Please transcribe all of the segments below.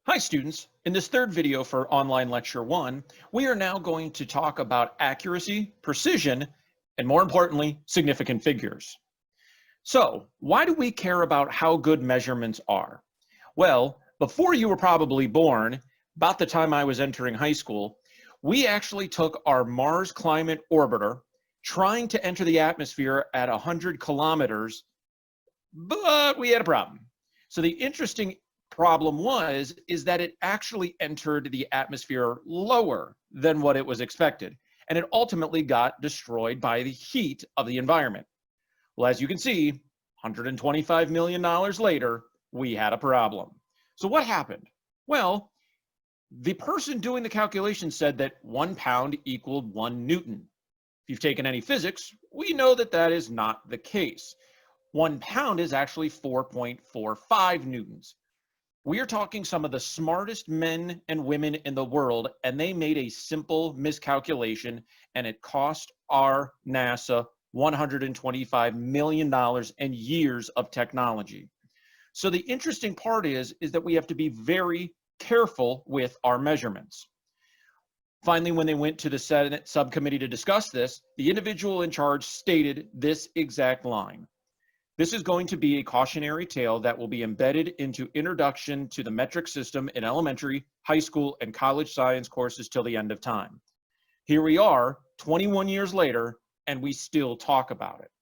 Hi students, in this third video for online lecture 1, we are now going to talk about accuracy, precision, and more importantly, significant figures. So, why do we care about how good measurements are? Well, before you were probably born, about the time I was entering high school, we actually took our Mars Climate Orbiter trying to enter the atmosphere at 100 kilometers, but we had a problem. So the interesting problem is that it actually entered the atmosphere lower than what it was expected, and it ultimately got destroyed by the heat of the environment. Well, as you can see, $125 million later, we had a problem. So what happened? Well, the person doing the calculation said that 1 pound equaled 1 Newton. If you've taken any physics, we know that that is not the case. 1 pound is actually 4.45 newtons. We are talking some of the smartest men and women in the world, and they made a simple miscalculation, and it cost our NASA $125 million and years of technology. So the interesting part is that we have to be very careful with our measurements. Finally, when they went to the Senate subcommittee to discuss this, the individual in charge stated this exact line. This is going to be a cautionary tale that will be embedded into introduction to the metric system in elementary, high school, and college science courses till the end of time. Here we are, 21 years later, and we still talk about it.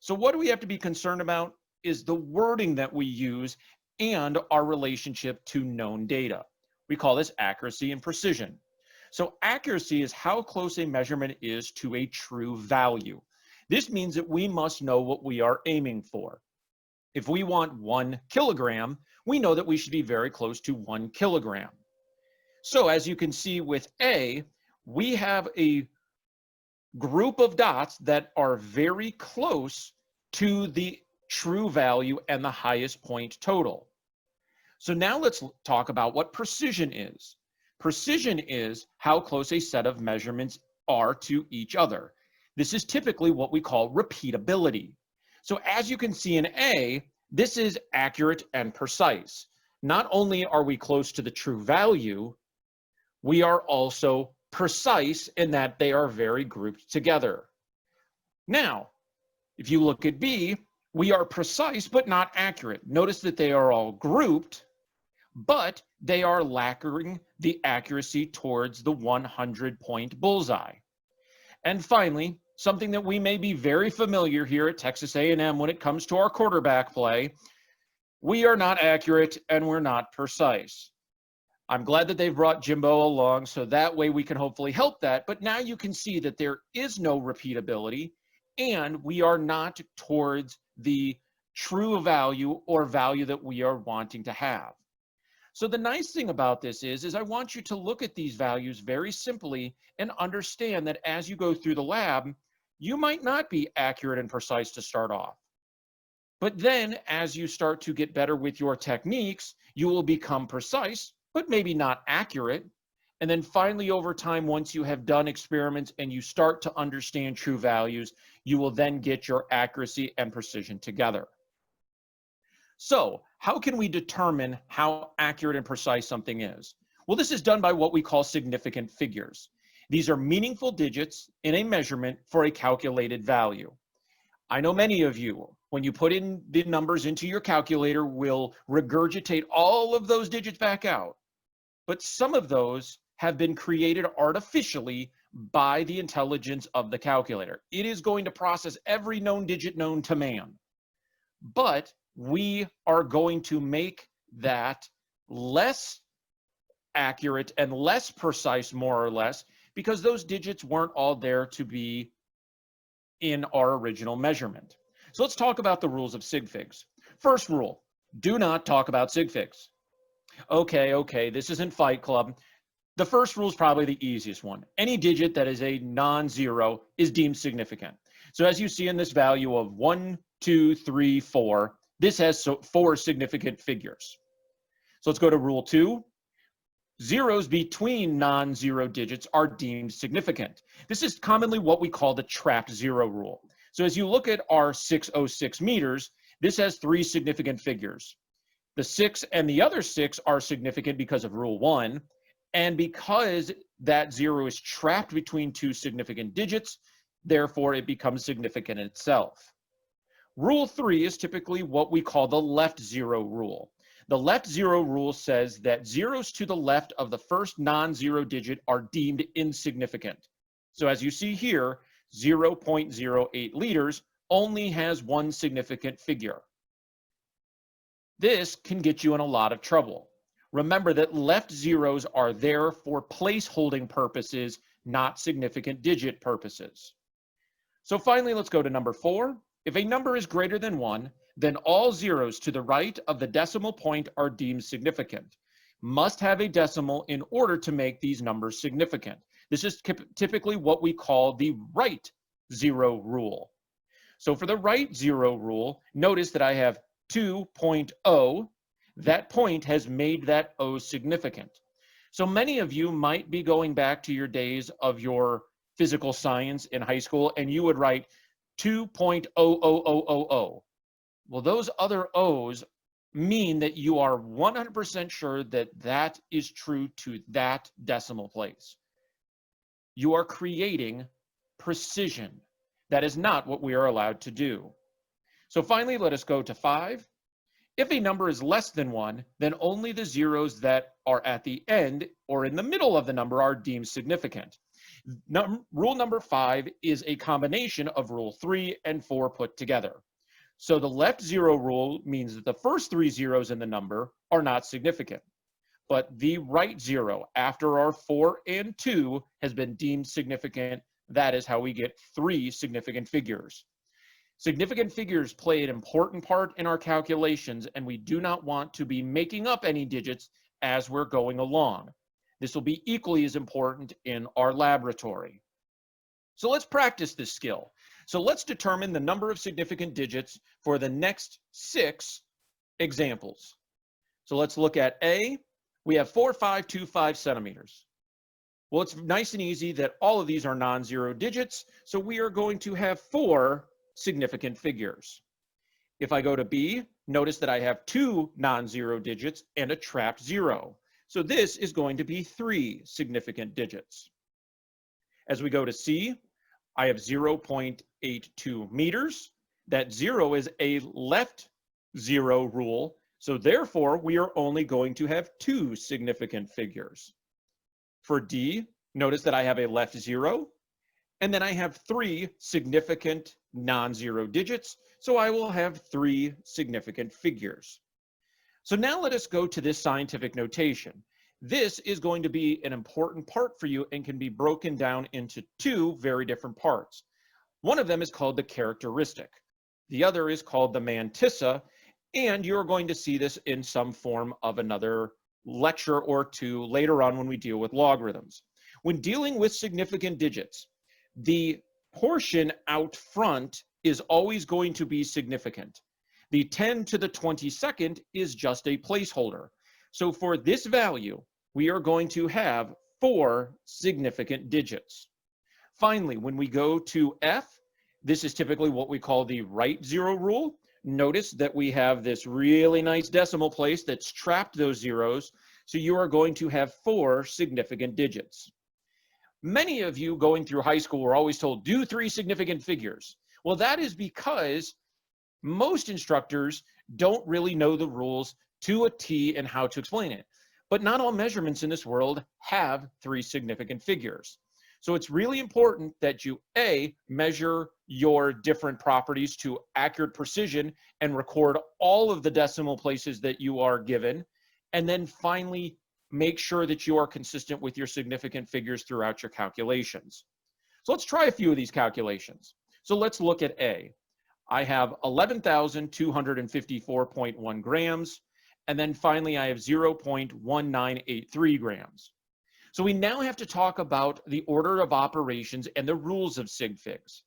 So what do we have to be concerned about is the wording that we use and our relationship to known data. We call this accuracy and precision. So accuracy is how close a measurement is to a true value. This means that we must know what we are aiming for. If we want 1 kilogram, we know that we should be very close to 1 kilogram. So as you can see with A, we have a group of dots that are very close to the true value and the highest point total. So now let's talk about what precision is. Precision is how close a set of measurements are to each other. This is typically what we call repeatability. So as you can see in A, this is accurate and precise. Not only are we close to the true value, we are also precise in that they are very grouped together. Now, if you look at B, we are precise but not accurate. Notice that they are all grouped, but they are lacking the accuracy towards the 100-point bullseye. And finally, something that we may be very familiar here at Texas A&M when it comes to our quarterback play, we are not accurate and we're not precise. I'm glad that they've brought Jimbo along so that way we can hopefully help that, but now you can see that there is no repeatability and we are not towards the true value or value that we are wanting to have. So the nice thing about this is I want you to look at these values very simply and understand that as you go through the lab, you might not be accurate and precise to start off. But then as you start to get better with your techniques, you will become precise, but maybe not accurate. And then finally, over time, once you have done experiments and you start to understand true values, you will then get your accuracy and precision together. So how can we determine how accurate and precise something is? Well, this is done by what we call significant figures. These are meaningful digits in a measurement for a calculated value. I know many of you, when you put in the numbers into your calculator, will regurgitate all of those digits back out. But some of those have been created artificially by the intelligence of the calculator. It is going to process every known digit known to man. But we are going to make that less accurate and less precise, more or less, because those digits weren't all there to be in our original measurement. So let's talk about the rules of sig figs. First rule, do not talk about sig figs. Okay, this isn't Fight Club. The first rule is probably the easiest one. Any digit that is a non-zero is deemed significant. So as you see in this value of 1, 2, 3, 4, this has 4 significant figures. So let's go to rule 2. Zeros between non-zero digits are deemed significant. This is commonly what we call the trapped zero rule. So as you look at our 606 meters, this has 3 significant figures. The 6 and the other 6 are significant because of rule 1, and because that 0 is trapped between two significant digits, therefore it becomes significant in itself. Rule 3 is typically what we call the left 0 rule. The left 0 rule says that zeros to the left of the first non-zero digit are deemed insignificant. So as you see here, 0.08 liters only has one significant figure. This can get you in a lot of trouble. Remember that left zeros are there for placeholding purposes, not significant digit purposes. So finally, let's go to number 4. If a number is greater than 1, then all zeros to the right of the decimal point are deemed significant. Must have a decimal in order to make these numbers significant. This is typically what we call the right 0 rule. So for the right 0 rule, notice that I have 2.0. That point has made that O significant. So many of you might be going back to your days of your physical science in high school, and you would write 2.00000. Well, those other O's mean that you are 100% sure that that is true to that decimal place. You are creating precision. That is not what we are allowed to do. So finally, let us go to 5. If a number is less than 1, then only the zeros that are at the end or in the middle of the number are deemed significant. Rule number 5 is a combination of rule 3 and 4 put together. So the left 0 rule means that the first 3 zeros in the number are not significant, but the right 0 after our 4 and 2 has been deemed significant. That is how we get 3 significant figures. Significant figures play an important part in our calculations, and we do not want to be making up any digits as we're going along. This will be equally as important in our laboratory. So let's practice this skill. So let's determine the number of significant digits for the next 6 examples. So let's look at A. We have 4525 centimeters. Well, it's nice and easy that all of these are non-zero digits, so we are going to have 4 significant figures. If I go to B, notice that I have 2 non-zero digits and a trapped 0. So this is going to be 3 significant digits. As we go to C, I have 0.82 meters. That 0 is a left 0 rule, so therefore we are only going to have 2 significant figures. For D, notice that I have a left 0, and then I have 3 significant non-zero digits, so I will have 3 significant figures. So now let us go to this scientific notation. This is going to be an important part for you and can be broken down into 2 very different parts. One of them is called the characteristic. The other is called the mantissa, and you're going to see this in some form of another lecture or 2 later on when we deal with logarithms. When dealing with significant digits, the portion out front is always going to be significant. The 10 to the 22nd is just a placeholder. So for this value, we are going to have 4 significant digits. Finally, when we go to F, this is typically what we call the right 0 rule. Notice that we have this really nice decimal place that's trapped those zeros. So you are going to have 4 significant digits. Many of you going through high school were always told, do 3 significant figures. Well, that is because most instructors don't really know the rules to a T and how to explain it. But not all measurements in this world have 3 significant figures. So it's really important that you, A, measure your different properties to accurate precision and record all of the decimal places that you are given. And then finally, make sure that you are consistent with your significant figures throughout your calculations. So let's try a few of these calculations. So let's look at A. I have 11,254.1 grams, and then finally I have 0.1983 grams. So we now have to talk about the order of operations and the rules of sig figs.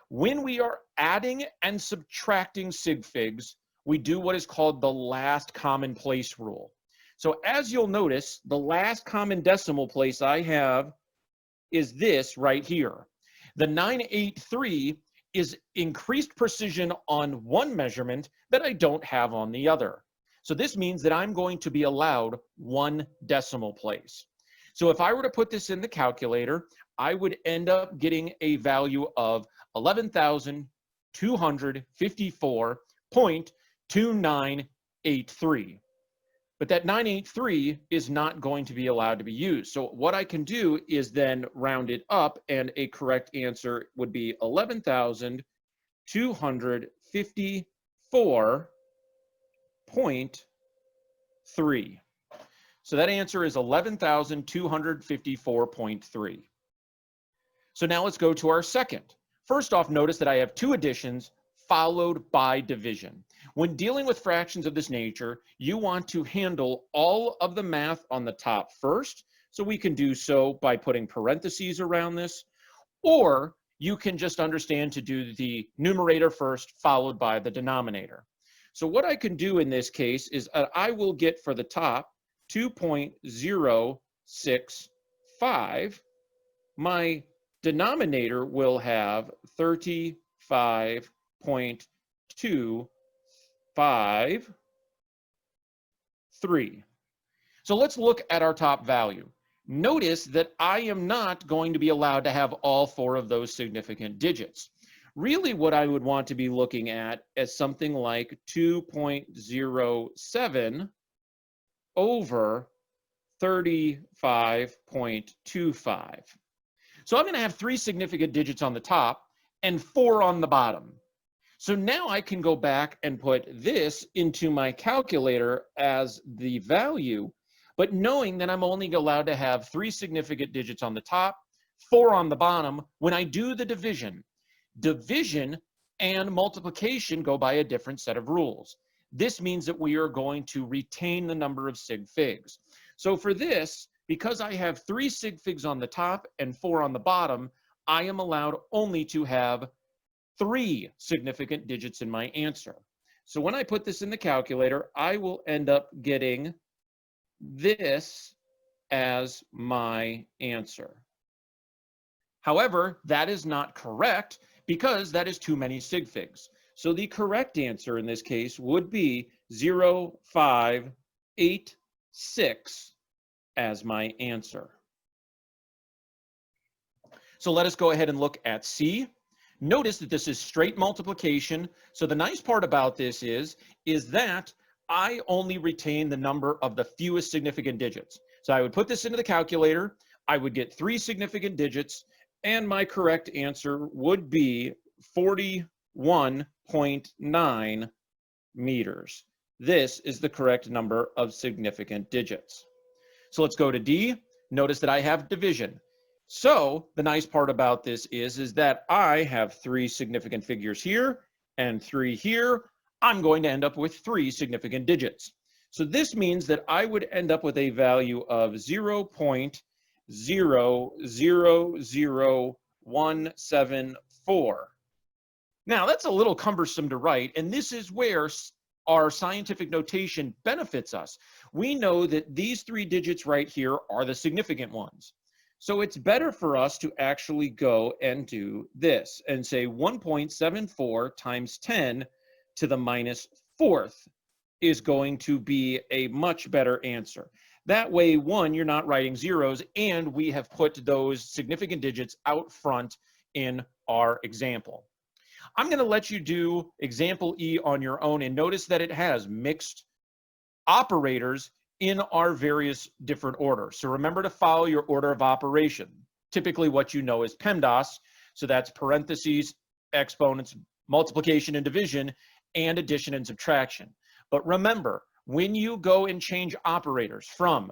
When we are adding and subtracting sig figs, we do what is called the last common place rule. So as you'll notice, the last common decimal place I have is this right here. The 983 is increased precision on one measurement that I don't have on the other. So this means that I'm going to be allowed 1 decimal place. So if I were to put this in the calculator, I would end up getting a value of 11,254.2983. But that 983 is not going to be allowed to be used. So what I can do is then round it up, and a correct answer would be 11,254.3. So that answer is 11,254.3. So now let's go to our second. First off, notice that I have 2 additions followed by division. When dealing with fractions of this nature, you want to handle all of the math on the top first. So we can do so by putting parentheses around this, or you can just understand to do the numerator first followed by the denominator. So what I can do in this case is I will get for the top 2.065. My denominator will have 35.253. So let's look at our top value. Notice that I am not going to be allowed to have all 4 of those significant digits. Really, what I would want to be looking at is something like 2.07 over 35.25. So I'm going to have 3 significant digits on the top and 4 on the bottom. So now I can go back and put this into my calculator as the value, but knowing that I'm only allowed to have 3 significant digits on the top, 4 on the bottom. When I do the division and multiplication go by a different set of rules. This means that we are going to retain the number of sig figs. So for this, because I have 3 sig figs on the top and 4 on the bottom, I am allowed only to have 3 significant digits in my answer. So when I put this in the calculator, I will end up getting this as my answer. However, that is not correct because that is too many sig figs. So the correct answer in this case would be 0.586 as my answer. So let us go ahead and look at C. Notice that this is straight multiplication. So the nice part about this is that I only retain the number of the fewest significant digits. So I would put this into the calculator, I would get 3 significant digits, and my correct answer would be 41.9 meters. This is the correct number of significant digits. So let's go to D. Notice that I have division. So the nice part about this is that I have 3 significant figures here and 3 here. I'm going to end up with 3 significant digits. So this means that I would end up with a value of 0.000174. Now that's a little cumbersome to write, and this is where our scientific notation benefits us. We know that these 3 digits right here are the significant ones. So it's better for us to actually go and do this and say 1.74 times 10 to the minus 4th is going to be a much better answer. That way, 1, you're not writing zeros, and we have put those significant digits out front in our example. I'm going to let you do example E on your own, and notice that it has mixed operators in our various different orders. So remember to follow your order of operation. Typically what you know is PEMDAS, so that's parentheses, exponents, multiplication and division, and addition and subtraction. But remember, when you go and change operators from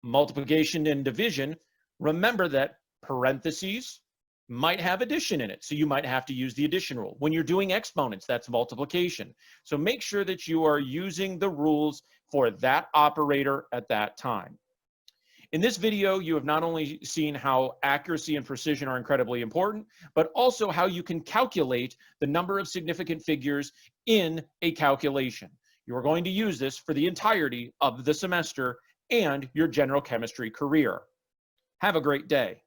multiplication and division, remember that parentheses might have addition in it, so you might have to use the addition rule. When you're doing exponents, that's multiplication. So make sure that you are using the rules for that operator at that time. In this video, you have not only seen how accuracy and precision are incredibly important, but also how you can calculate the number of significant figures in a calculation. You are going to use this for the entirety of the semester and your general chemistry career. Have a great day.